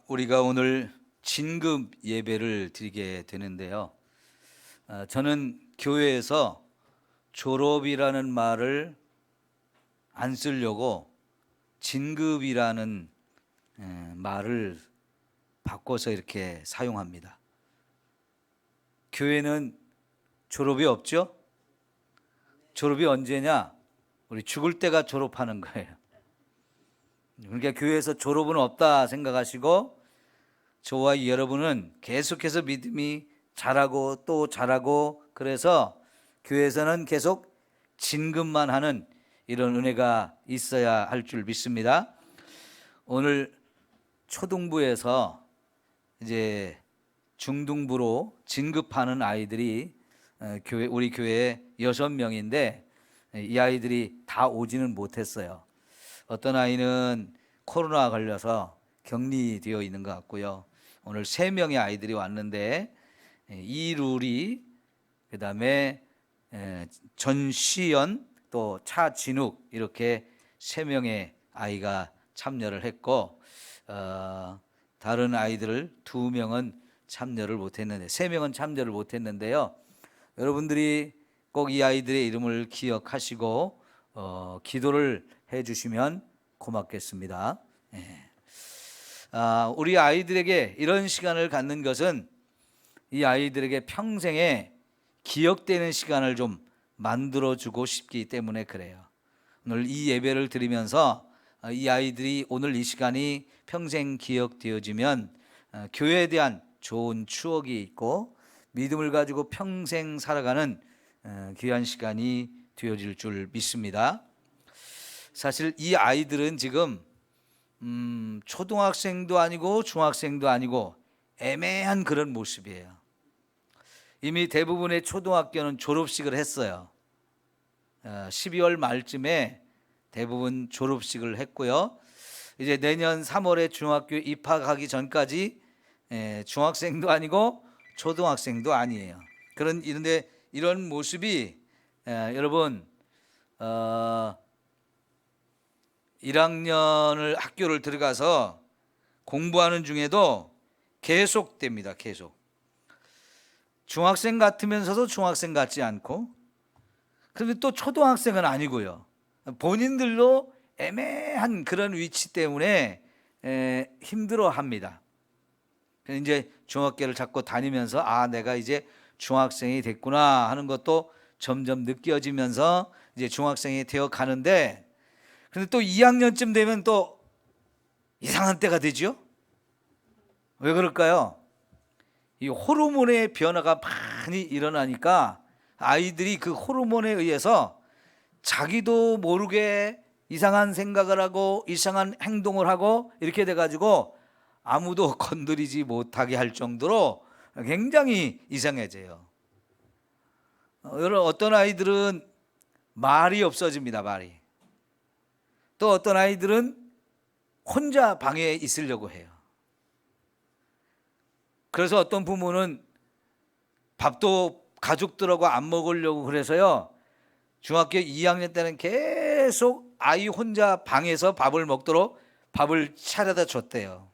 우리가 오늘 진급 예배를 드리게 되는데요. 저는 교회에서 졸업이라는 말을 안 쓰려고 진급이라는 말을 바꿔서 이렇게 사용합니다. 교회는 졸업이 없죠? 졸업이 언제냐? 우리 죽을 때가 졸업하는 거예요. 그러니까 교회에서 졸업은 없다 생각하시고 저와 여러분은 계속해서 믿음이 자라고 또 자라고, 그래서 교회에서는 계속 진급만 하는 이런 은혜가 있어야 할 줄 믿습니다. 오늘 초등부에서 이제 중등부로 진급하는 아이들이 우리 교회에 6명인데 이 아이들이 다 오지는 못했어요. 어떤 아이는 코로나 걸려서 격리되어 있는 것 같고요. 오늘 3명의 아이들이 왔는데 이루리, 그다음에 전시연, 또 차진욱, 이렇게 3명의 아이가 참여를 했고 다른 아이들 2명은 참여를 못했는데 3명은 참여를 못했는데요. 여러분들이 꼭 이 아이들의 이름을 기억하시고 기도를 해주시면 고맙겠습니다. 우리 아이들에게 이런 시간을 갖는 것은 이 아이들에게 평생에 기억되는 시간을 좀 만들어주고 싶기 때문에 그래요. 오늘 이 예배를 드리면서 이 아이들이 오늘 이 시간이 평생 기억되어지면 교회에 대한 좋은 추억이 있고 믿음을 가지고 평생 살아가는 귀한 시간이 되어질 줄 믿습니다. 사실 이 아이들은 지금 초등학생도 아니고 중학생도 아니고 애매한 그런 모습이에요. 이미 대부분의 초등학교는 졸업식을 했어요. 12월 말쯤에 대부분 졸업식을 했고요. 이제 내년 3월에 중학교 입학하기 전까지 중학생도 아니고 초등학생도 아니에요. 그런데 이런 모습이 여러분 1학년을 학교를 들어가서 공부하는 중에도 계속됩니다. 계속. 중학생 같으면서도 중학생 같지 않고, 그런데 또 초등학생은 아니고요. 본인들도 애매한 그런 위치 때문에 힘들어합니다. 이제 중학교를 자꾸 다니면서 내가 이제 중학생이 됐구나 하는 것도 점점 느껴지면서 이제 중학생이 되어 가는데, 근데 또 2학년쯤 되면 또 이상한 때가 되죠. 왜 그럴까요? 이 호르몬의 변화가 많이 일어나니까 아이들이 그 호르몬에 의해서 자기도 모르게 이상한 생각을 하고 이상한 행동을 하고 이렇게 돼가지고 아무도 건드리지 못하게 할 정도로 굉장히 이상해져요. 어떤 아이들은 말이 없어집니다. 말이. 또 어떤 아이들은 혼자 방에 있으려고 해요. 그래서 어떤 부모는 밥도 가족들하고 안 먹으려고 그래서요, 중학교 2학년 때는 계속 아이 혼자 방에서 밥을 먹도록 밥을 차려다 줬대요.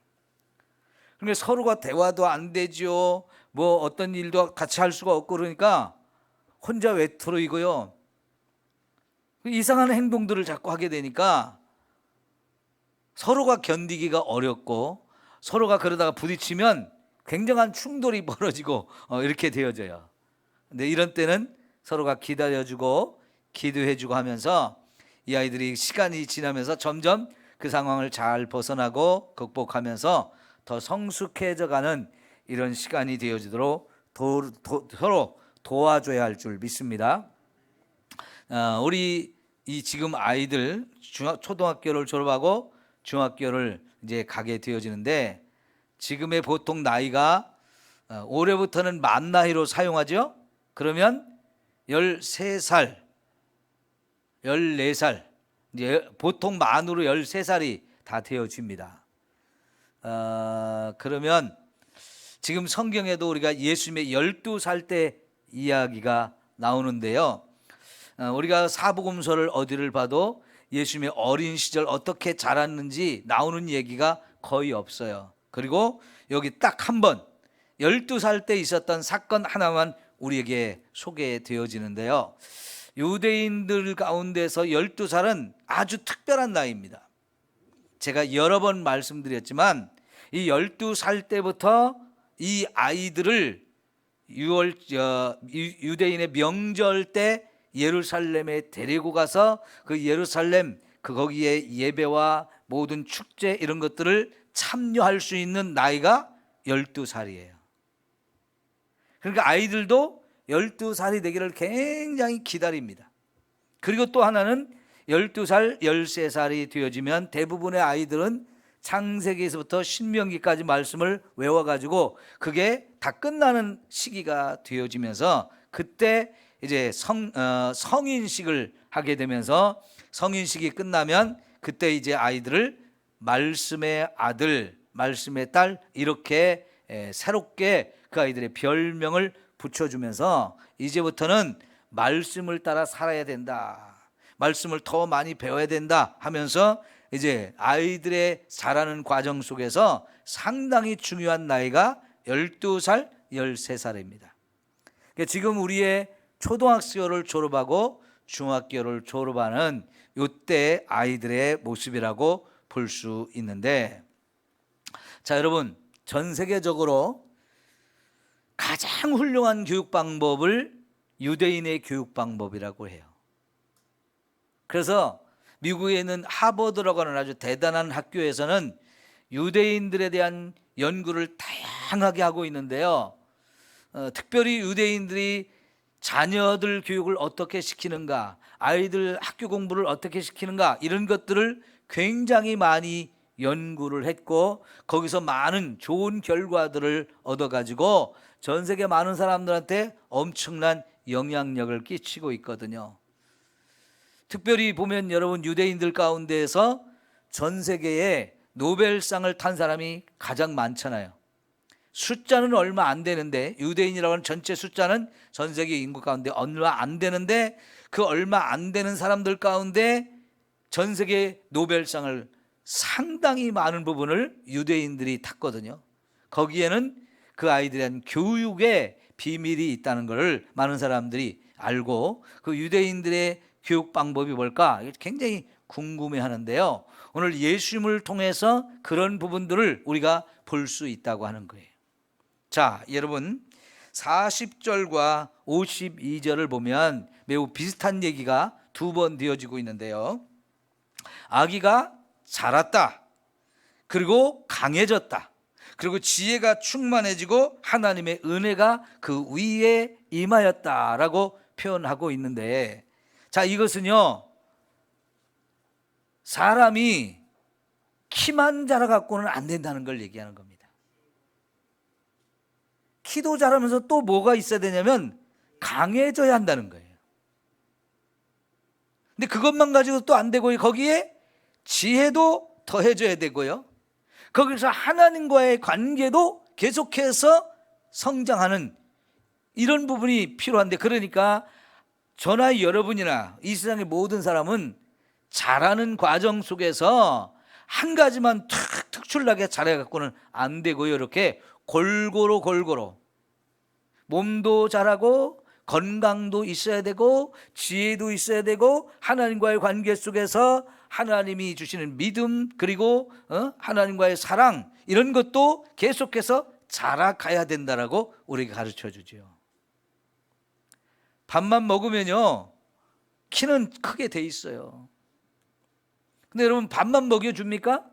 그러니까 서로가 대화도 안 되죠. 뭐 어떤 일도 같이 할 수가 없고, 그러니까 혼자 외톨이고요. 이상한 행동들을 자꾸 하게 되니까 서로가 견디기가 어렵고, 서로가 그러다가 부딪히면 굉장한 충돌이 벌어지고 이렇게 되어져요. 근데 이런 때는 서로가 기다려주고 기도해주고 하면서 이 아이들이 시간이 지나면서 점점 그 상황을 잘 벗어나고 극복하면서 더 성숙해져 가는 이런 시간이 되어지도록 서로 도와줘야 할 줄 믿습니다. 우리 이 지금 아이들 초등학교를 졸업하고 중학교를 이제 가게 되어지는데, 지금의 보통 나이가 올해부터는 만 나이로 사용하죠. 그러면 13살, 14살, 이제 보통 만으로 13살이 다 되어집니다. 그러면 지금 성경에도 우리가 예수님의 12살 때 이야기가 나오는데요. 우리가 사복음서를 어디를 봐도 예수님의 어린 시절 어떻게 자랐는지 나오는 얘기가 거의 없어요. 그리고 여기 딱 한 번 12살 때 있었던 사건 하나만 우리에게 소개되어지는데요. 유대인들 가운데서 12살은 아주 특별한 나이입니다. 제가 여러 번 말씀드렸지만 이 12살 때부터 이 아이들을 유대인의 명절 때 예루살렘에 데리고 가서 그 예루살렘 거기에 예배와 모든 축제 이런 것들을 참여할 수 있는 나이가 12살이에요. 그러니까 아이들도 12살이 되기를 굉장히 기다립니다. 그리고 또 하나는 12살, 13살이 되어지면 대부분의 아이들은 창세기에서부터 신명기까지 말씀을 외워가지고 그게 다 끝나는 시기가 되어지면서 그때 이제 성인식을 하게 되면서 성인식이 끝나면 그때 이제 아이들을 말씀의 아들, 말씀의 딸 이렇게 새롭게 그 아이들의 별명을 붙여주면서 이제부터는 말씀을 따라 살아야 된다, 말씀을 더 많이 배워야 된다 하면서 이제 아이들의 자라는 과정 속에서 상당히 중요한 나이가 12살, 13살입니다. 그러니까 지금 우리의 초등학교를 졸업하고 중학교를 졸업하는 이때 아이들의 모습이라고 볼 수 있는데, 자 여러분, 전 세계적으로 가장 훌륭한 교육 방법을 유대인의 교육 방법이라고 해요. 그래서 미국에 있는 하버드라고 하는 아주 대단한 학교에서는 유대인들에 대한 연구를 다양하게 하고 있는데요. 특별히 유대인들이 자녀들 교육을 어떻게 시키는가, 아이들 학교 공부를 어떻게 시키는가, 이런 것들을 굉장히 많이 연구를 했고 거기서 많은 좋은 결과들을 얻어가지고 전 세계 많은 사람들한테 엄청난 영향력을 끼치고 있거든요. 특별히 보면 여러분, 유대인들 가운데에서 전 세계에 노벨상을 탄 사람이 가장 많잖아요. 숫자는 얼마 안 되는데, 유대인이라고 하는 전체 숫자는 전 세계 인구 가운데 얼마 안 되는데, 그 얼마 안 되는 사람들 가운데 전 세계 노벨상을 상당히 많은 부분을 유대인들이 탔거든요. 거기에는 그 아이들에 대한 교육의 비밀이 있다는 것을 많은 사람들이 알고, 그 유대인들의 교육 방법이 뭘까 굉장히 궁금해 하는데요. 오늘 예수님을 통해서 그런 부분들을 우리가 볼 수 있다고 하는 거예요. 자, 여러분, 40절과 52절을 보면 매우 비슷한 얘기가 두 번 되어지고 있는데요. 아기가 자랐다, 그리고 강해졌다, 그리고 지혜가 충만해지고 하나님의 은혜가 그 위에 임하였다라고 표현하고 있는데, 자, 이것은요, 사람이 키만 자라갖고는 안 된다는 걸 얘기하는 겁니다. 키도 자라면서 또 뭐가 있어야 되냐면 강해져야 한다는 거예요. 근데 그것만 가지고 또 안 되고 거기에 지혜도 더해져야 되고요, 거기서 하나님과의 관계도 계속해서 성장하는 이런 부분이 필요한데, 그러니까 저나 여러분이나 이 세상의 모든 사람은 자라는 과정 속에서 한 가지만 특출나게 잘해갖고는 안 되고요, 이렇게 골고루 몸도 자라고 건강도 있어야 되고 지혜도 있어야 되고 하나님과의 관계 속에서 하나님이 주시는 믿음, 그리고 하나님과의 사랑, 이런 것도 계속해서 자라가야 된다라고 우리에게 가르쳐 주죠. 밥만 먹으면요 키는 크게 돼 있어요. 근데 여러분, 밥만 먹여줍니까?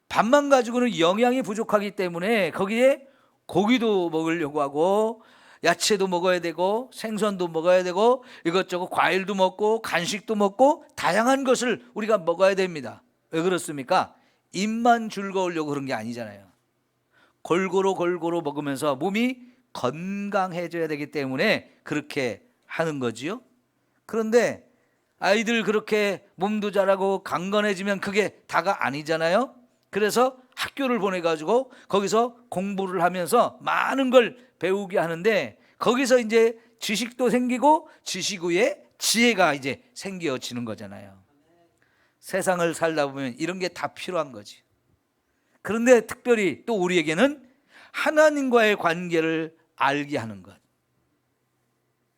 밥만 가지고는 영양이 부족하기 때문에 거기에 고기도 먹으려고 하고 야채도 먹어야 되고 생선도 먹어야 되고 이것저것 과일도 먹고 간식도 먹고 다양한 것을 우리가 먹어야 됩니다. 왜 그렇습니까? 입만 즐거우려고 그런 게 아니잖아요. 골고루 먹으면서 몸이 건강해져야 되기 때문에 그렇게 하는 거지요. 그런데 아이들 그렇게 몸도 자라고 강건해지면 그게 다가 아니잖아요. 그래서 학교를 보내가지고 거기서 공부를 하면서 많은 걸 배우게 하는데, 거기서 이제 지식도 생기고 지식 위에 지혜가 이제 생겨지는 거잖아요. 세상을 살다 보면 이런 게 다 필요한 거지. 그런데 특별히 또 우리에게는 하나님과의 관계를 알게 하는 것.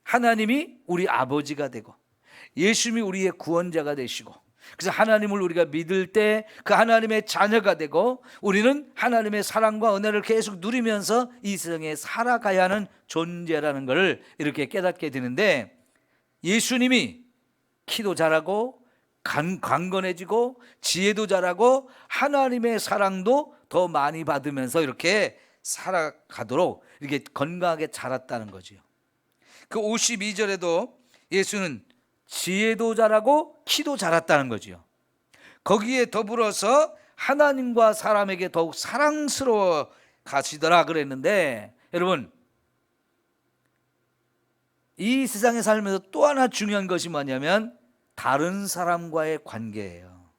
하나님이 우리 아버지가 되고 예수님이 우리의 구원자가 되시고, 그래서 하나님을 우리가 믿을 때 그 하나님의 자녀가 되고 우리는 하나님의 사랑과 은혜를 계속 누리면서 이 세상에 살아가야 하는 존재라는 것을 이렇게 깨닫게 되는데, 예수님이 키도 잘하고 강건해지고 지혜도 잘하고 하나님의 사랑도 더 많이 받으면서 이렇게 살아가도록 이렇게 건강하게 자랐다는 거죠. 그 52절에도 예수는 지혜도 잘하고 키도 잘했다는 거죠. 거기에 더불어서 하나님과 사람에게 더욱 사랑스러워 가시더라 그랬는데, 여러분, 이 세상에 살면서 또 하나 중요한 것이 뭐냐면 다른 사람과의 관계예요.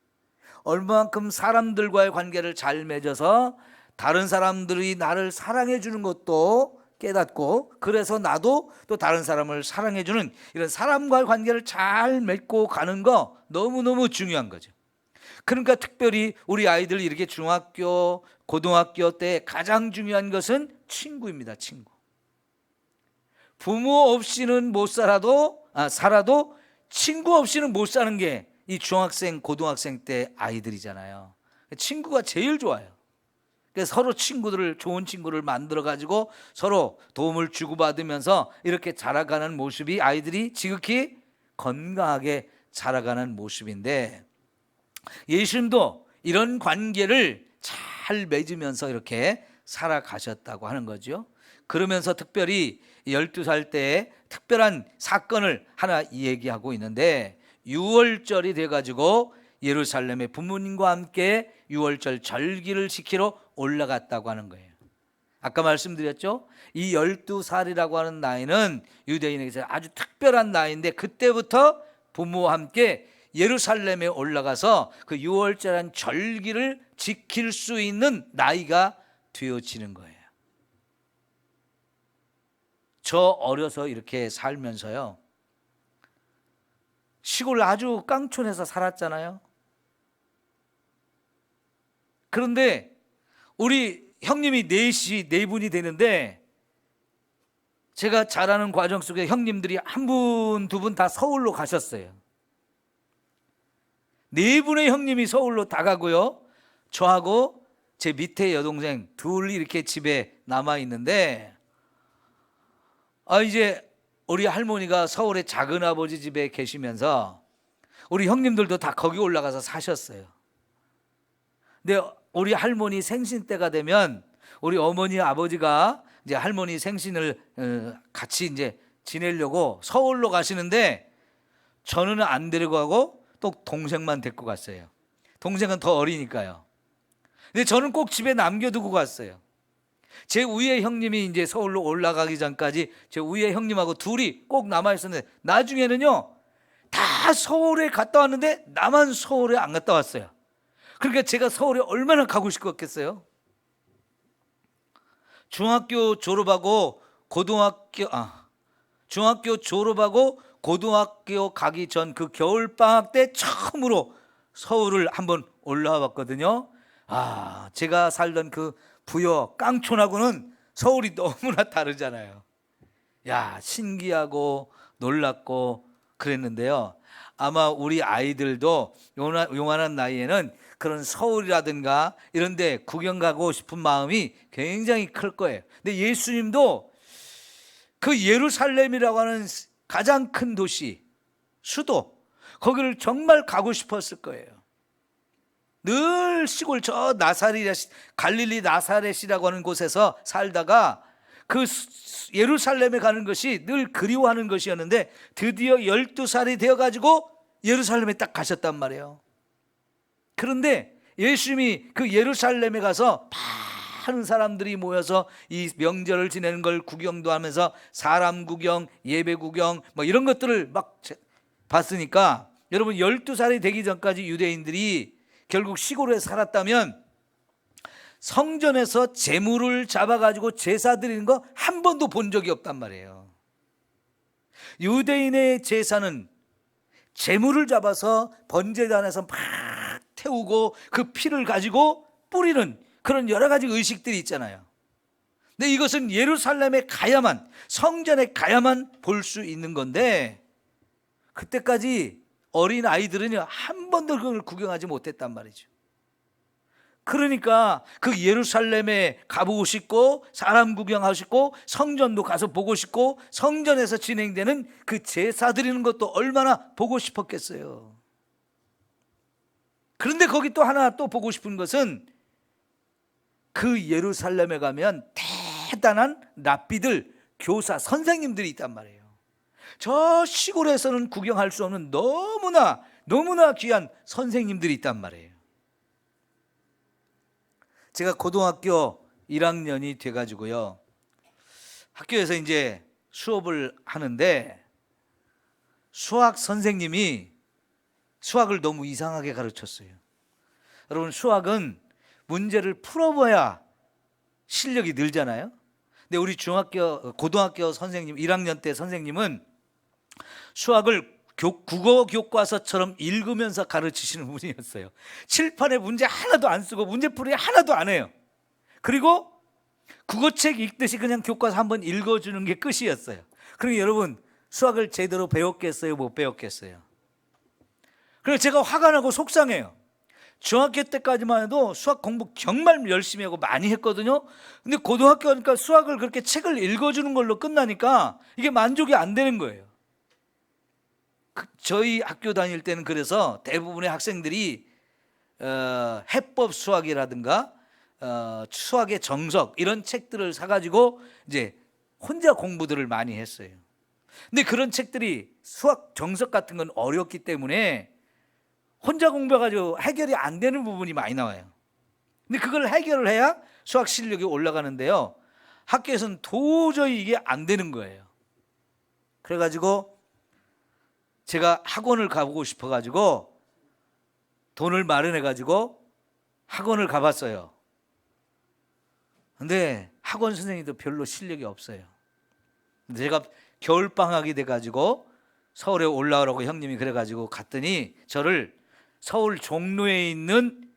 얼마만큼 사람들과의 관계를 잘 맺어서 다른 사람들이 나를 사랑해 주는 것도 깨닫고, 그래서 나도 또 다른 사람을 사랑해 주는 이런 사람과의 관계를 잘 맺고 가는 거 너무너무 중요한 거죠. 그러니까 특별히 우리 아이들 이렇게 중학교, 고등학교 때 가장 중요한 것은 친구입니다. 친구. 부모 없이는 못 살아도 친구 없이는 못 사는 게 이 중학생, 고등학생 때 아이들이잖아요. 친구가 제일 좋아요. 그래서 서로 좋은 친구를 만들어 가지고 서로 도움을 주고받으면서 이렇게 자라가는 모습이 아이들이 지극히 건강하게 자라가는 모습인데, 예수님도 이런 관계를 잘 맺으면서 이렇게 살아가셨다고 하는 거죠. 그러면서 특별히 12살 때 특별한 사건을 하나 얘기하고 있는데, 6월절이 돼가지고 예루살렘에 부모님과 함께 6월절 절기를 지키러 올라갔다고 하는 거예요. 아까 말씀드렸죠? 이 12살이라고 하는 나이는 유대인에게서 아주 특별한 나이인데, 그때부터 부모와 함께 예루살렘에 올라가서 그 6월절한 절기를 지킬 수 있는 나이가 되어지는 거예요. 저 어려서 이렇게 살면서요, 시골 아주 깡촌에서 살았잖아요. 그런데 우리 형님이 네 분이 되는데, 제가 자라는 과정 속에 형님들이 한 분, 두 분 다 서울로 가셨어요. 네 분의 형님이 서울로 다 가고요, 저하고 제 밑에 여동생 둘이 이렇게 집에 남아 있는데, 이제 우리 할머니가 서울에 작은 아버지 집에 계시면서 우리 형님들도 다 거기 올라가서 사셨어요. 근데 우리 할머니 생신 때가 되면 우리 어머니 아버지가 이제 할머니 생신을 같이 이제 지내려고 서울로 가시는데, 저는 안 데리고 가고 또 동생만 데리고 갔어요. 동생은 더 어리니까요. 근데 저는 꼭 집에 남겨두고 갔어요. 제 위에 형님이 이제 서울로 올라가기 전까지 제 위에 형님하고 둘이 꼭 남아 있었는데, 나중에는요 다 서울에 갔다 왔는데 나만 서울에 안 갔다 왔어요. 그러니까 제가 서울에 얼마나 가고 싶었겠어요. 중학교 졸업하고 고등학교 가기 전 그 겨울방학 때 처음으로 서울을 한번 올라와 봤거든요. 제가 살던 그 부여 깡촌하고는 서울이 너무나 다르잖아요. 신기하고 놀랍고 그랬는데요. 아마 우리 아이들도 요만한 나이에는 그런 서울이라든가 이런 데 구경 가고 싶은 마음이 굉장히 클 거예요. 근데 예수님도 그 예루살렘이라고 하는 가장 큰 도시, 수도, 거기를 정말 가고 싶었을 거예요. 늘 시골 저 갈릴리 나사렛이라고 하는 곳에서 살다가 그 예루살렘에 가는 것이 늘 그리워하는 것이었는데, 드디어 12살이 되어가지고 예루살렘에 딱 가셨단 말이에요. 그런데 예수님이 그 예루살렘에 가서 많은 사람들이 모여서 이 명절을 지내는 걸 구경도 하면서 사람 구경, 예배 구경 뭐 이런 것들을 막 봤으니까, 여러분 12살이 되기 전까지 유대인들이 결국 시골에 살았다면 성전에서 제물을 잡아가지고 제사 드리는 거 한 번도 본 적이 없단 말이에요. 유대인의 제사는 제물을 잡아서 번제단에서 막 태우고 그 피를 가지고 뿌리는 그런 여러 가지 의식들이 있잖아요. 근데 이것은 예루살렘에 가야만, 성전에 가야만 볼 수 있는 건데 그때까지 어린 아이들은요 한 번도 그걸 구경하지 못했단 말이죠. 그러니까 그 예루살렘에 가보고 싶고 사람 구경하고 싶고 성전도 가서 보고 싶고 성전에서 진행되는 그 제사 드리는 것도 얼마나 보고 싶었겠어요. 그런데 거기 또 하나 또 보고 싶은 것은 그 예루살렘에 가면 대단한 랍비들, 교사, 선생님들이 있단 말이에요. 저 시골에서는 구경할 수 없는 너무나 귀한 선생님들이 있단 말이에요. 제가 고등학교 1학년이 돼가지고요, 학교에서 이제 수업을 하는데 수학 선생님이 수학을 너무 이상하게 가르쳤어요. 여러분, 수학은 문제를 풀어봐야 실력이 늘잖아요. 근데 우리 고등학교 선생님, 1학년 때 선생님은 수학을 국어 교과서처럼 읽으면서 가르치시는 분이었어요. 칠판에 문제 하나도 안 쓰고 문제풀이 하나도 안 해요. 그리고 국어책 읽듯이 그냥 교과서 한번 읽어주는 게 끝이었어요. 그러니까 여러분, 수학을 제대로 배웠겠어요? 못 배웠겠어요? 그래서 제가 화가 나고 속상해요. 중학교 때까지만 해도 수학 공부 정말 열심히 하고 많이 했거든요. 근데 고등학교 가니까 수학을 그렇게 책을 읽어주는 걸로 끝나니까 이게 만족이 안 되는 거예요. 저희 학교 다닐 때는 그래서 대부분의 학생들이 해법 수학이라든가 수학의 정석 이런 책들을 사가지고 이제 혼자 공부들을 많이 했어요. 근데 그런 책들이 수학 정석 같은 건 어렵기 때문에 혼자 공부해가지고 해결이 안 되는 부분이 많이 나와요. 근데 그걸 해결을 해야 수학 실력이 올라가는데요, 학교에서는 도저히 이게 안 되는 거예요. 그래가지고 제가 학원을 가보고 싶어가지고 돈을 마련해가지고 학원을 가봤어요. 근데 학원 선생님도 별로 실력이 없어요. 근데 제가 겨울방학이 돼가지고 서울에 올라오라고 형님이 그래가지고 갔더니 저를 서울 종로에 있는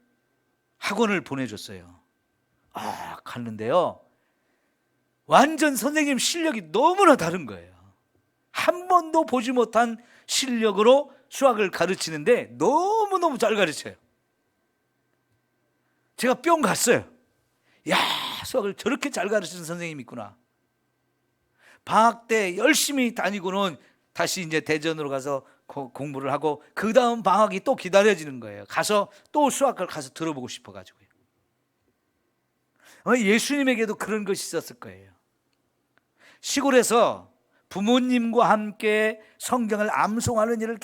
학원을 보내줬어요. 갔는데요, 완전 선생님 실력이 너무나 다른 거예요. 한 번도 보지 못한 실력으로 수학을 가르치는데 너무너무 잘 가르쳐요. 제가 뿅 갔어요. 야, 수학을 저렇게 잘 가르치는 선생님이 있구나. 방학 때 열심히 다니고는 다시 이제 대전으로 가서 공부를 하고 그 다음 방학이 또 기다려지는 거예요. 가서 또 수학을 가서 들어보고 싶어가지고요. 예수님에게도 그런 것이 있었을 거예요. 시골에서 부모님과 함께 성경을 암송하는 일을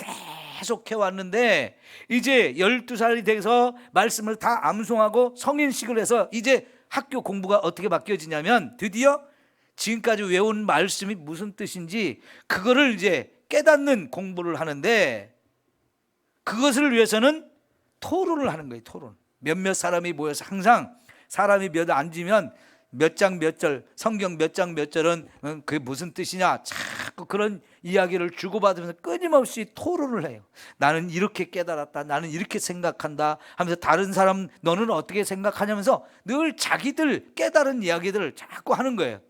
계속 해왔는데 이제 12살이 돼서 말씀을 다 암송하고 성인식을 해서 이제 학교 공부가 어떻게 바뀌어지냐면 드디어 지금까지 외운 말씀이 무슨 뜻인지 그거를 이제 깨닫는 공부를 하는데, 그것을 위해서는 토론을 하는 거예요. 토론. 몇몇 사람이 모여서 항상 사람이 몇 앉으면 몇 장 몇 절, 성경 몇 장 몇 절은 그게 무슨 뜻이냐, 자꾸 그런 이야기를 주고받으면서 끊임없이 토론을 해요. 나는 이렇게 깨달았다, 나는 이렇게 생각한다 하면서 다른 사람 너는 어떻게 생각하냐면서 늘 자기들 깨달은 이야기들을 자꾸 하는 거예요.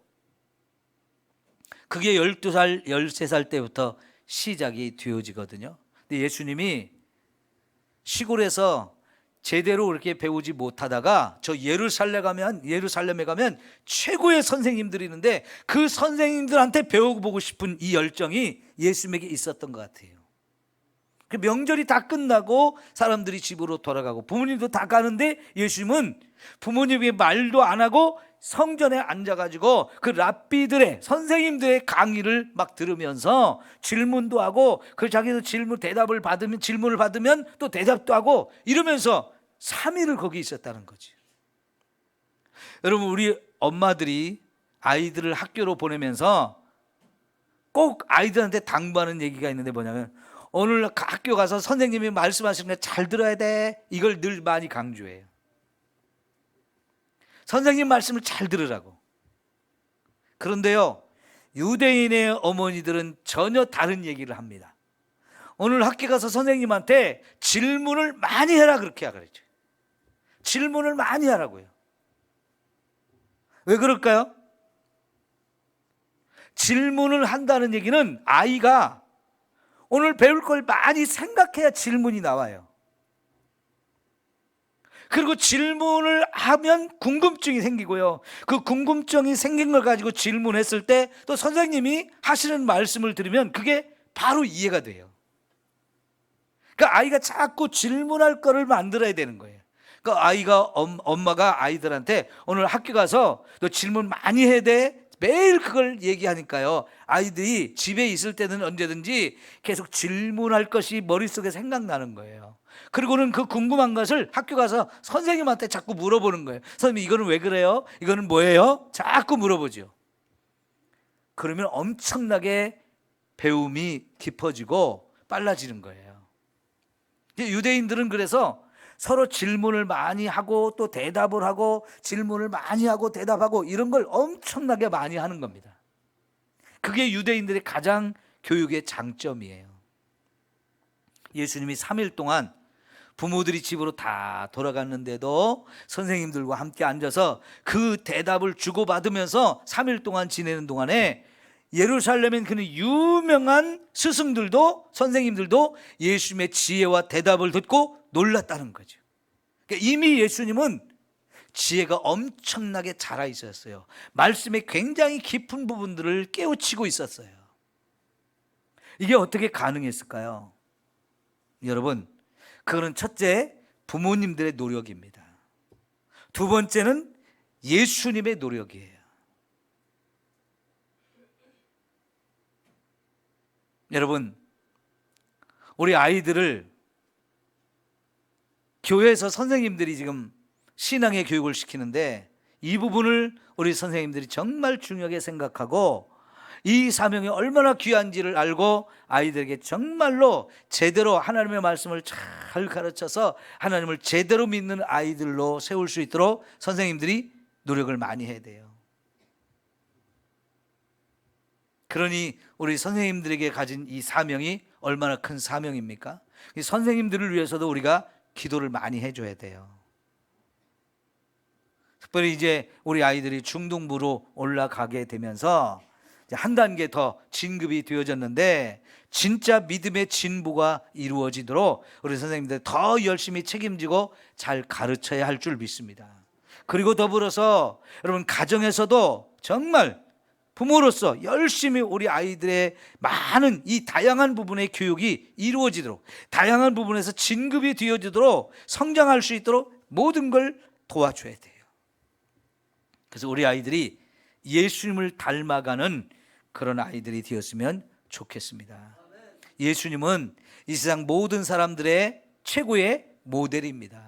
그게 12살, 13살 때부터 시작이 되어지거든요. 근데 예수님이 시골에서 제대로 그렇게 배우지 못하다가 저 예루살렘에 가면 최고의 선생님들이 있는데 그 선생님들한테 배워보고 싶은 이 열정이 예수님에게 있었던 것 같아요. 그 명절이 다 끝나고 사람들이 집으로 돌아가고 부모님도 다 가는데 예수님은 부모님에게 말도 안 하고 성전에 앉아가지고 그 랍비들의 선생님들의 강의를 막 들으면서 질문도 하고 그 자기도 질문을 받으면 또 대답도 하고 이러면서 3일을 거기 있었다는 거지. 여러분, 우리 엄마들이 아이들을 학교로 보내면서 꼭 아이들한테 당부하는 얘기가 있는데 뭐냐면 오늘 학교 가서 선생님이 말씀하시는 거 잘 들어야 돼. 이걸 늘 많이 강조해요. 선생님 말씀을 잘 들으라고. 그런데요, 유대인의 어머니들은 전혀 다른 얘기를 합니다. 오늘 학교 가서 선생님한테 질문을 많이 해라 그렇게 그랬죠. 질문을 많이 하라고요. 왜 그럴까요? 질문을 한다는 얘기는 아이가 오늘 배울 걸 많이 생각해야 질문이 나와요. 그리고 질문을 하면 궁금증이 생기고요. 그 궁금증이 생긴 걸 가지고 질문했을 때 또 선생님이 하시는 말씀을 들으면 그게 바로 이해가 돼요. 그러니까 아이가 자꾸 질문할 거를 만들어야 되는 거예요. 그러니까 엄마가 아이들한테 오늘 학교 가서 너 질문 많이 해야 돼. 매일 그걸 얘기하니까요. 아이들이 집에 있을 때는 언제든지 계속 질문할 것이 머릿속에 생각나는 거예요. 그리고는 그 궁금한 것을 학교 가서 선생님한테 자꾸 물어보는 거예요. 선생님, 이거는 왜 그래요? 이거는 뭐예요? 자꾸 물어보죠. 그러면 엄청나게 배움이 깊어지고 빨라지는 거예요. 유대인들은 그래서 서로 질문을 많이 하고 또 대답을 하고 질문을 많이 하고 대답하고 이런 걸 엄청나게 많이 하는 겁니다. 그게 유대인들의 가장 교육의 장점이에요. 예수님이 3일 동안 부모들이 집으로 다 돌아갔는데도 선생님들과 함께 앉아서 그 대답을 주고받으면서 3일 동안 지내는 동안에 예루살렘엔 그는 유명한 스승들도 선생님들도 예수님의 지혜와 대답을 듣고 놀랐다는 거죠. 그러니까 이미 예수님은 지혜가 엄청나게 자라 있었어요. 말씀의 굉장히 깊은 부분들을 깨우치고 있었어요. 이게 어떻게 가능했을까요? 여러분, 그거는 첫째, 부모님들의 노력입니다. 두 번째는 예수님의 노력이에요. 여러분, 우리 아이들을 교회에서 선생님들이 지금 신앙의 교육을 시키는데 이 부분을 우리 선생님들이 정말 중요하게 생각하고 이 사명이 얼마나 귀한지를 알고 아이들에게 정말로 제대로 하나님의 말씀을 잘 가르쳐서 하나님을 제대로 믿는 아이들로 세울 수 있도록 선생님들이 노력을 많이 해야 돼요. 그러니 우리 선생님들에게 가진 이 사명이 얼마나 큰 사명입니까? 이 선생님들을 위해서도 우리가 기도를 많이 해줘야 돼요. 특별히 이제 우리 아이들이 중등부로 올라가게 되면서 한 단계 더 진급이 되어졌는데 진짜 믿음의 진보가 이루어지도록 우리 선생님들 더 열심히 책임지고 잘 가르쳐야 할 줄 믿습니다. 그리고 더불어서 여러분 가정에서도 정말 부모로서 열심히 우리 아이들의 많은 이 다양한 부분의 교육이 이루어지도록 다양한 부분에서 진급이 되어지도록 성장할 수 있도록 모든 걸 도와줘야 돼요. 그래서 우리 아이들이 예수님을 닮아가는 그런 아이들이 되었으면 좋겠습니다. 예수님은 이 세상 모든 사람들의 최고의 모델입니다.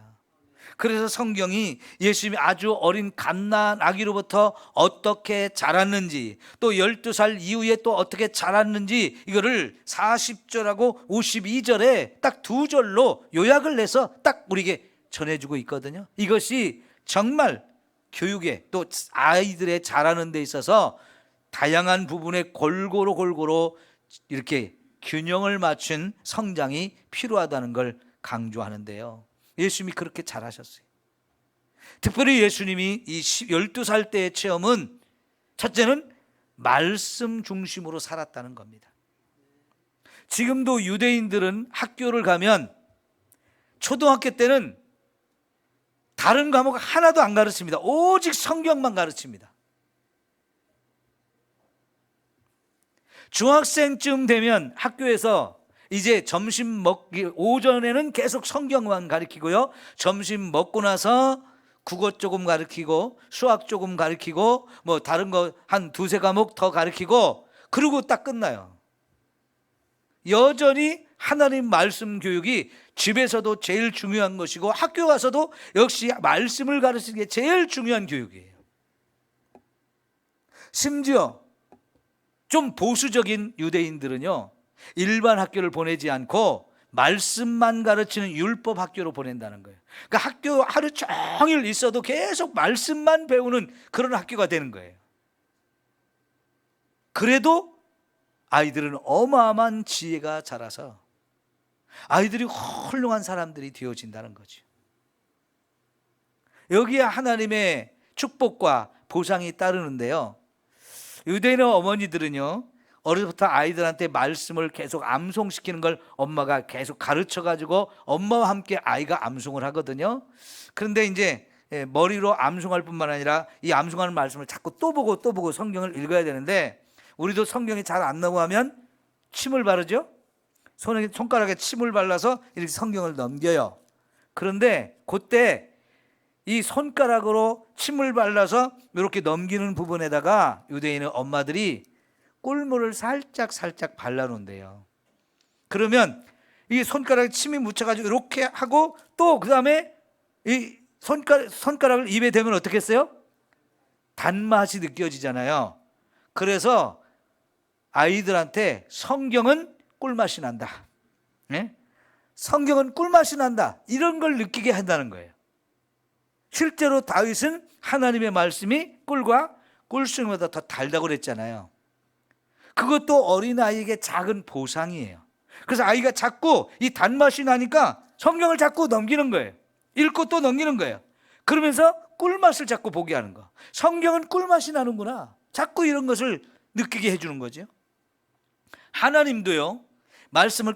그래서 성경이 예수님이 아주 어린 갓난 아기로부터 어떻게 자랐는지 또 12살 이후에 또 어떻게 자랐는지 이거를 40절하고 52절에 딱 두 절로 요약을 내서 딱 우리에게 전해주고 있거든요. 이것이 정말 교육에 또 아이들의 자라는 데 있어서 다양한 부분에 골고루 이렇게 균형을 맞춘 성장이 필요하다는 걸 강조하는데요. 예수님이 그렇게 잘하셨어요. 특별히 예수님이 이 12살 때의 체험은 첫째는 말씀 중심으로 살았다는 겁니다. 지금도 유대인들은 학교를 가면 초등학교 때는 다른 과목 하나도 안 가르칩니다. 오직 성경만 가르칩니다. 중학생쯤 되면 학교에서 이제 점심 먹기 오전에는 계속 성경만 가르치고요. 점심 먹고 나서 국어 조금 가르치고 수학 조금 가르치고 뭐 다른 거 한 두세 과목 더 가르치고 그러고 딱 끝나요. 여전히 하나님 말씀 교육이 집에서도 제일 중요한 것이고 학교 가서도 역시 말씀을 가르치는 게 제일 중요한 교육이에요. 심지어 좀 보수적인 유대인들은요, 일반 학교를 보내지 않고 말씀만 가르치는 율법 학교로 보낸다는 거예요. 그러니까 학교 하루 종일 있어도 계속 말씀만 배우는 그런 학교가 되는 거예요. 그래도 아이들은 어마어마한 지혜가 자라서 아이들이 훌륭한 사람들이 되어진다는 거죠. 여기에 하나님의 축복과 보상이 따르는데요. 유대인의 어머니들은요, 어려서부터 아이들한테 말씀을 계속 암송시키는 걸 엄마가 계속 가르쳐가지고 엄마와 함께 아이가 암송을 하거든요. 그런데 이제 머리로 암송할 뿐만 아니라 이 암송하는 말씀을 자꾸 또 보고 성경을 읽어야 되는데, 우리도 성경이 잘 안 나오고 하면 침을 바르죠. 손가락에 침을 발라서 이렇게 성경을 넘겨요. 그런데 그때 이 손가락으로 침을 발라서 이렇게 넘기는 부분에다가 유대인의 엄마들이 꿀물을 살짝 발라놓은대요. 그러면 이 손가락에 침이 묻혀가지고 이렇게 하고 또 그 다음에 이 손가락을 입에 대면 어떻게 했어요? 단맛이 느껴지잖아요. 그래서 아이들한테 성경은 꿀맛이 난다, 네? 성경은 꿀맛이 난다, 이런 걸 느끼게 한다는 거예요. 실제로 다윗은 하나님의 말씀이 꿀과 꿀수보다 더 달다고 그랬잖아요. 그것도 어린아이에게 작은 보상이에요. 그래서 아이가 자꾸 이 단맛이 나니까 성경을 자꾸 넘기는 거예요. 읽고 또 넘기는 거예요. 그러면서 꿀맛을 자꾸 보게 하는 거. 성경은 꿀맛이 나는구나, 자꾸 이런 것을 느끼게 해주는 거죠. 하나님도요, 말씀을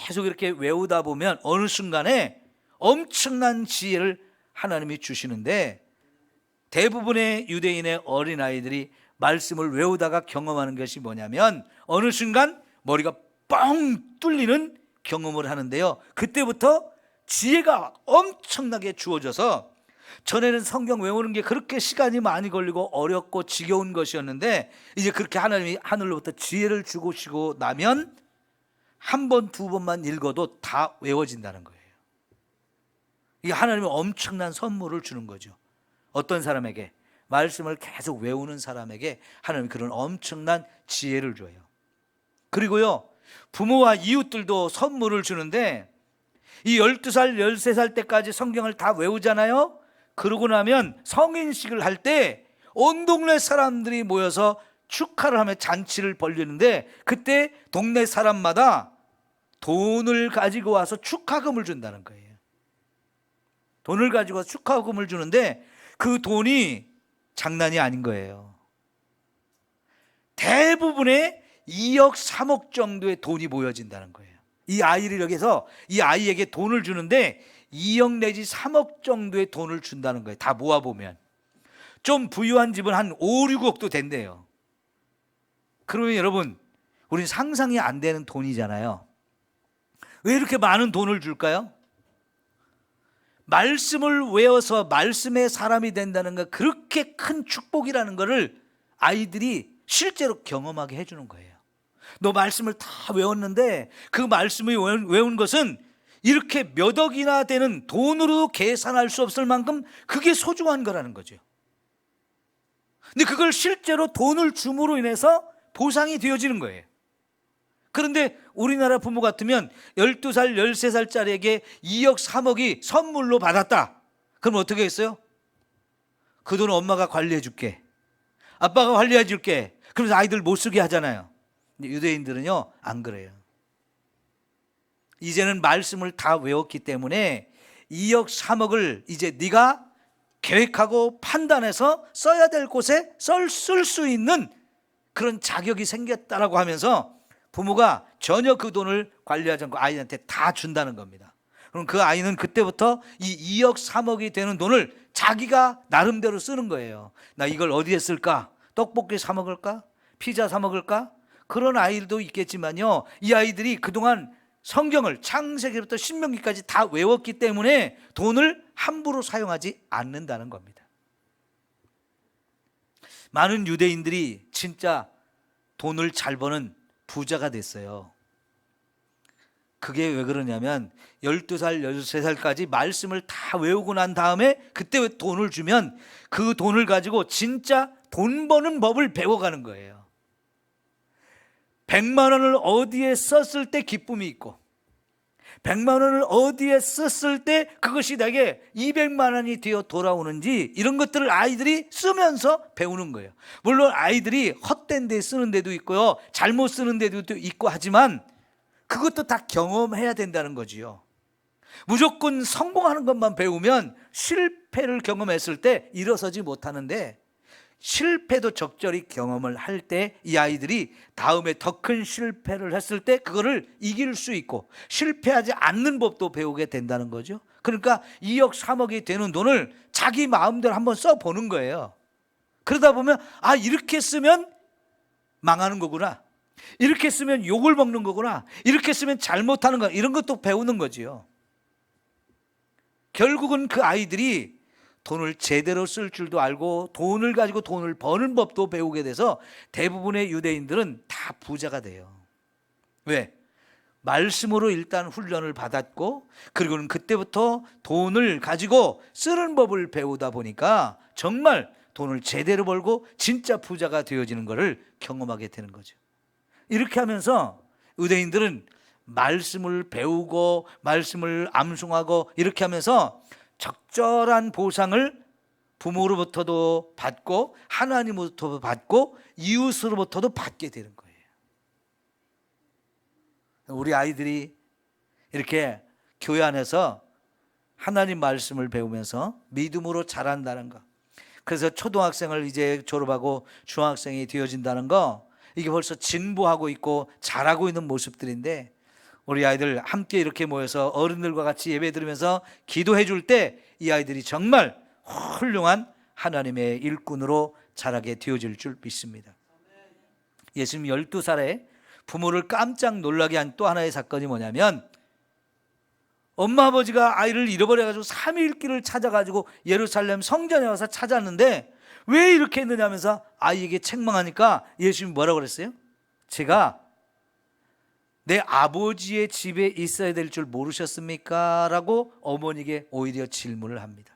계속 이렇게 외우다 보면 어느 순간에 엄청난 지혜를 하나님이 주시는데, 대부분의 유대인의 어린아이들이 말씀을 외우다가 경험하는 것이 뭐냐면 어느 순간 머리가 뻥 뚫리는 경험을 하는데요, 그때부터 지혜가 엄청나게 주어져서, 전에는 성경 외우는 게 그렇게 시간이 많이 걸리고 어렵고 지겨운 것이었는데 이제 그렇게 하나님이 하늘로부터 지혜를 주시고 나면 한 번, 두 번만 읽어도 다 외워진다는 거예요. 이게 하나님이 엄청난 선물을 주는 거죠. 어떤 사람에게? 말씀을 계속 외우는 사람에게 하나님이 그런 엄청난 지혜를 줘요. 그리고요, 부모와 이웃들도 선물을 주는데, 이 12살, 13살 때까지 성경을 다 외우잖아요. 그러고 나면 성인식을 할 때 온 동네 사람들이 모여서 축하를 하며 잔치를 벌리는데, 그때 동네 사람마다 돈을 가지고 와서 축하금을 준다는 거예요. 돈을 가지고 축하금을 주는데 그 돈이 장난이 아닌 거예요. 대부분의 2억, 3억 정도의 돈이 모여진다는 거예요. 이 아이를 여기서 이 아이에게 돈을 주는데 2억 내지 3억 정도의 돈을 준다는 거예요. 다 모아보면 좀 부유한 집은 한 5, 6억도 된대요. 그러면 여러분, 우린 상상이 안 되는 돈이잖아요. 왜 이렇게 많은 돈을 줄까요? 말씀을 외워서 말씀의 사람이 된다는 건 그렇게 큰 축복이라는 것을 아이들이 실제로 경험하게 해주는 거예요. 너 말씀을 다 외웠는데 그 말씀을 외운 것은 이렇게 몇 억이나 되는 돈으로도 계산할 수 없을 만큼 그게 소중한 거라는 거죠. 근데 그걸 실제로 돈을 줌으로 인해서 보상이 되어지는 거예요. 그런데 우리나라 부모 같으면 12살, 13살짜리에게 2억, 3억이 선물로 받았다. 그럼 어떻게 했어요? 그 돈은 엄마가 관리해 줄게, 아빠가 관리해 줄게. 그러면서 아이들 못 쓰게 하잖아요. 근데 유대인들은요, 안 그래요. 이제는 말씀을 다 외웠기 때문에 2억, 3억을 이제 네가 계획하고 판단해서 써야 될 곳에 쓸 수 있는 그런 자격이 생겼다라고 하면서 부모가 전혀 그 돈을 관리하지 않고 아이한테 다 준다는 겁니다. 그럼 그 아이는 그때부터 이 2억 3억이 되는 돈을 자기가 나름대로 쓰는 거예요. 나 이걸 어디에 쓸까? 떡볶이 사 먹을까? 피자 사 먹을까? 그런 아이들도 있겠지만요, 이 아이들이 그동안 성경을 창세기부터 신명기까지 다 외웠기 때문에 돈을 함부로 사용하지 않는다는 겁니다. 많은 유대인들이 진짜 돈을 잘 버는 부자가 됐어요. 그게 왜 그러냐면 12살, 13살까지 말씀을 다 외우고 난 다음에 그때 돈을 주면 그 돈을 가지고 진짜 돈 버는 법을 배워가는 거예요. 100만 원을 어디에 썼을 때 기쁨이 있고 100만 원을 어디에 썼을 때 그것이 내게 200만 원이 되어 돌아오는지, 이런 것들을 아이들이 쓰면서 배우는 거예요. 물론 아이들이 헛된 데 쓰는 데도 있고요, 잘못 쓰는 데도 있고 하지만 그것도 다 경험해야 된다는 거지요. 무조건 성공하는 것만 배우면 실패를 경험했을 때 일어서지 못하는데, 실패도 적절히 경험을 할 때 이 아이들이 다음에 더 큰 실패를 했을 때 그거를 이길 수 있고 실패하지 않는 법도 배우게 된다는 거죠. 그러니까 2억 3억이 되는 돈을 자기 마음대로 한번 써보는 거예요. 그러다 보면 아, 이렇게 쓰면 망하는 거구나, 이렇게 쓰면 욕을 먹는 거구나, 이렇게 쓰면 잘못하는 거구나, 이런 것도 배우는 거지요. 결국은 그 아이들이 돈을 제대로 쓸 줄도 알고 돈을 가지고 돈을 버는 법도 배우게 돼서 대부분의 유대인들은 다 부자가 돼요. 왜? 말씀으로 일단 훈련을 받았고 그리고는 그때부터 돈을 가지고 쓰는 법을 배우다 보니까 정말 돈을 제대로 벌고 진짜 부자가 되어지는 것을 경험하게 되는 거죠. 이렇게 하면서 유대인들은 말씀을 배우고 말씀을 암송하고 이렇게 하면서 적절한 보상을 부모로부터도 받고 하나님으로부터도 받고 이웃으로부터도 받게 되는 거예요. 우리 아이들이 이렇게 교회 안에서 하나님 말씀을 배우면서 믿음으로 자란다는 거, 그래서 초등학생을 이제 졸업하고 중학생이 되어진다는 거, 이게 벌써 진보하고 있고 자라고 있는 모습들인데 우리 아이들 함께 이렇게 모여서 어른들과 같이 예배 드리면서 기도해 줄 때 이 아이들이 정말 훌륭한 하나님의 일꾼으로 자라게 되어질 줄 믿습니다. 예수님 12살에 부모를 깜짝 놀라게 한 또 하나의 사건이 뭐냐면 엄마 아버지가 아이를 잃어버려가지고 3일 길을 찾아가지고 예루살렘 성전에 와서 찾았는데 왜 이렇게 했느냐 하면서 아이에게 책망하니까 예수님이 뭐라고 그랬어요? 제가 내 아버지의 집에 있어야 될 줄 모르셨습니까? 라고 어머니에게 오히려 질문을 합니다.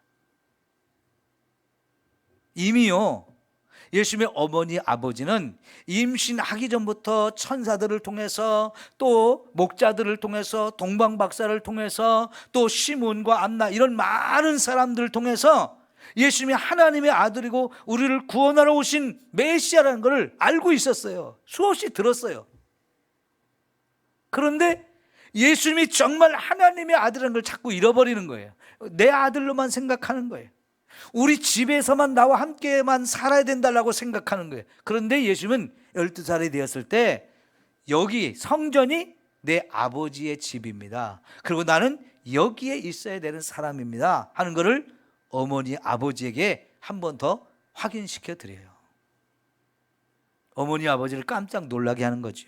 이미요, 예수님의 어머니 아버지는 임신하기 전부터 천사들을 통해서 또 목자들을 통해서 동방박사를 통해서 또 시몬과 안나 이런 많은 사람들을 통해서 예수님이 하나님의 아들이고 우리를 구원하러 오신 메시아라는 것을 알고 있었어요. 수없이 들었어요. 그런데 예수님이 정말 하나님의 아들이라는 걸 자꾸 잃어버리는 거예요. 내 아들로만 생각하는 거예요. 우리 집에서만 나와 함께만 살아야 된다고 생각하는 거예요. 그런데 예수님은 12살이 되었을 때 여기 성전이 내 아버지의 집입니다. 그리고 나는 여기에 있어야 되는 사람입니다 하는 것을 어머니 아버지에게 한 번 더 확인시켜 드려요. 어머니 아버지를 깜짝 놀라게 하는 거죠.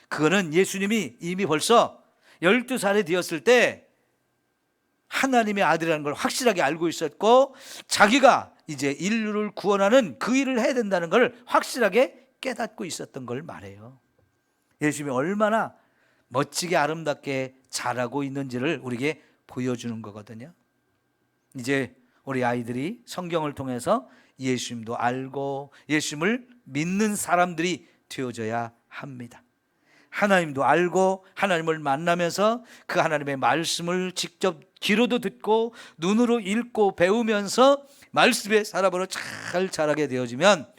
그거는 예수님이 이미 벌써 12살이 되었을 때 하나님의 아들이라는 걸 확실하게 알고 있었고 자기가 이제 인류를 구원하는 그 일을 해야 된다는 걸 확실하게 깨닫고 있었던 걸 말해요. 예수님이 얼마나 멋지게 아름답게 자라고 있는지를 우리에게 보여주는 거거든요. 이제 우리 아이들이 성경을 통해서 예수님도 알고 예수님을 믿는 사람들이 되어져야 합니다. 하나님도 알고 하나님을 만나면서 그 하나님의 말씀을 직접 귀로도 듣고 눈으로 읽고 배우면서 말씀의 사람으로 잘 자라게 되어지면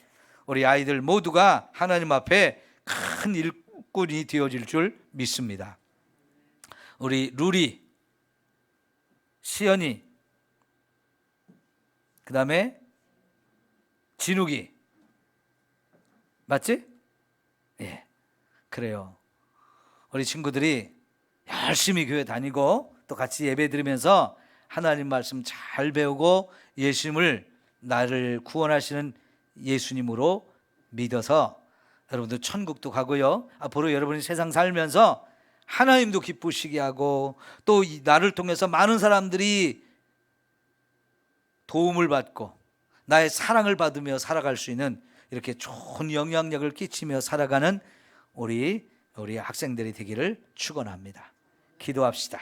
우리 아이들 모두가 하나님 앞에 큰 일꾼이 되어질 줄 믿습니다. 우리 루리, 시연이, 그 다음에 진욱이, 맞지? 예, 그래요. 우리 친구들이 열심히 교회 다니고 또 같이 예배 드리면서 하나님 말씀 잘 배우고 예수님을 나를 구원하시는 예수님으로 믿어서 여러분들 천국도 가고요, 앞으로 여러분이 세상 살면서 하나님도 기쁘시게 하고 또 나를 통해서 많은 사람들이 도움을 받고 나의 사랑을 받으며 살아갈 수 있는 이렇게 좋은 영향력을 끼치며 살아가는 우리 학생들이 되기를 축원합니다. 기도합시다.